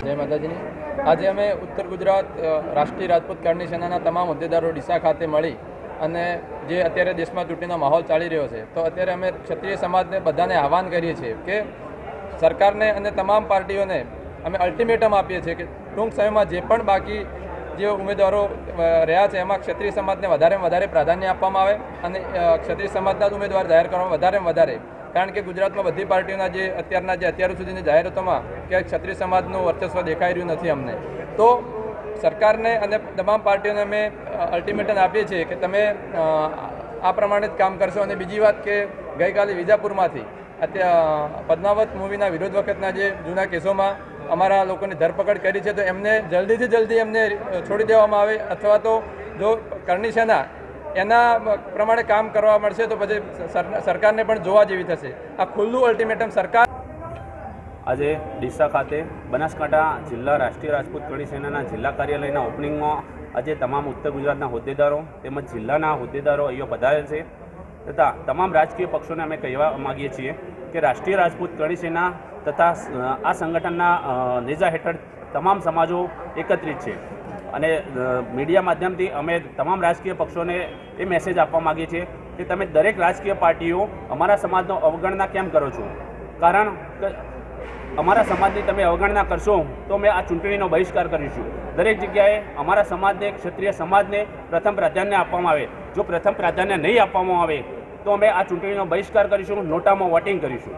જય માતાજીની। આજે અમે ઉત્તર ગુજરાત રાષ્ટ્રીય રાજપૂત કરણી સેનાના તમામ હોદ્દેદારો ડીસા ખાતે મળી અને જે અત્યારે દેશમાં ચૂંટણીનો માહોલ ચાલી રહ્યો છે તો અત્યારે અમે ક્ષત્રિય સમાજને બધાને આહવાન કરીએ છીએ કે સરકારને અને તમામ પાર્ટીઓને અમે અલ્ટિમેટમ આપીએ છીએ કે ટૂંક સમયમાં જે પણ બાકી જે ઉમેદવારો રહ્યા છે એમાં ક્ષત્રિય સમાજને વધારેમાં વધારે પ્રાધાન્ય આપવામાં આવે અને ક્ષત્રિય સમાજના જ ઉમેદવાર જાહેર કરવામાં વધારેમાં વધારે, કારણ કે ગુજરાતમાં બધી પાર્ટીઓના જે અત્યાર સુધીની જાહેરાતોમાં કે ક્ષત્રિય સમાજનું વર્ચસ્વ દેખાઈ રહ્યું નથી અમને, તો સરકારને અને તમામ પાર્ટીઓને અમે અલ્ટિમેટમ આપીએ છીએ કે તમે આ પ્રમાણે જ કામ કરશો। અને બીજી વાત કે ગઈકાલે વિજાપુરમાંથી પદ્માવત મૂવીના વિરોધ વખતના જે જૂના કેસોમાં અમારા લોકોની ધરપકડ કરી છે તો એમને જલ્દીથી જલ્દી એમને છોડી દેવામાં આવે અથવા તો જો કરણી સેના એના પ્રમાણે કામ કરવા મળશે તો પછી સરકારને પણ જોવા જેવી થશે। આ ખુલ્લું અલ્ટિમેટમ સરકાર આજે ડીસા ખાતે બનાસકાંઠા જિલ્લા રાષ્ટ્રીય રાજપૂત કરણી સેનાના જિલ્લા કાર્યાલયના ઓપનિંગમાં આજે તમામ ઉત્તર ગુજરાતના હોદ્દેદારો તેમજ જિલ્લાના હોદ્દેદારો અહીંયા પધારેલ છે તથા તમામ રાજકીય પક્ષોને અમે કહેવા માગીએ છીએ કે રાષ્ટ્રીય રાજપૂત કરણી સેના તથા આ સંગઠનના નેજા હેઠળ તમામ સમાજો એકત્રિત છે અને મીડિયા માધ્યમથી અમે તમામ રાજકીય પક્ષોને એ મેસેજ આપવા માગીએ છીએ કે તમે દરેક રાજકીય પાર્ટીઓ અમારા સમાજનો અવગણના કેમ કરો છો, કારણ કે અમારા સમાજની તમે અવગણના કરશો તો અમે આ ચૂંટણીનો બહિષ્કાર કરીશું। દરેક જગ્યાએ અમારા સમાજને ક્ષત્રિય સમાજને પ્રથમ પ્રાધાન્ય આપવામાં આવે, જો પ્રથમ પ્રાધાન્ય નહીં આપવામાં આવે તો અમે આ ચૂંટણીનો બહિષ્કાર કરીશું, નોટામાં વોટિંગ કરીશું।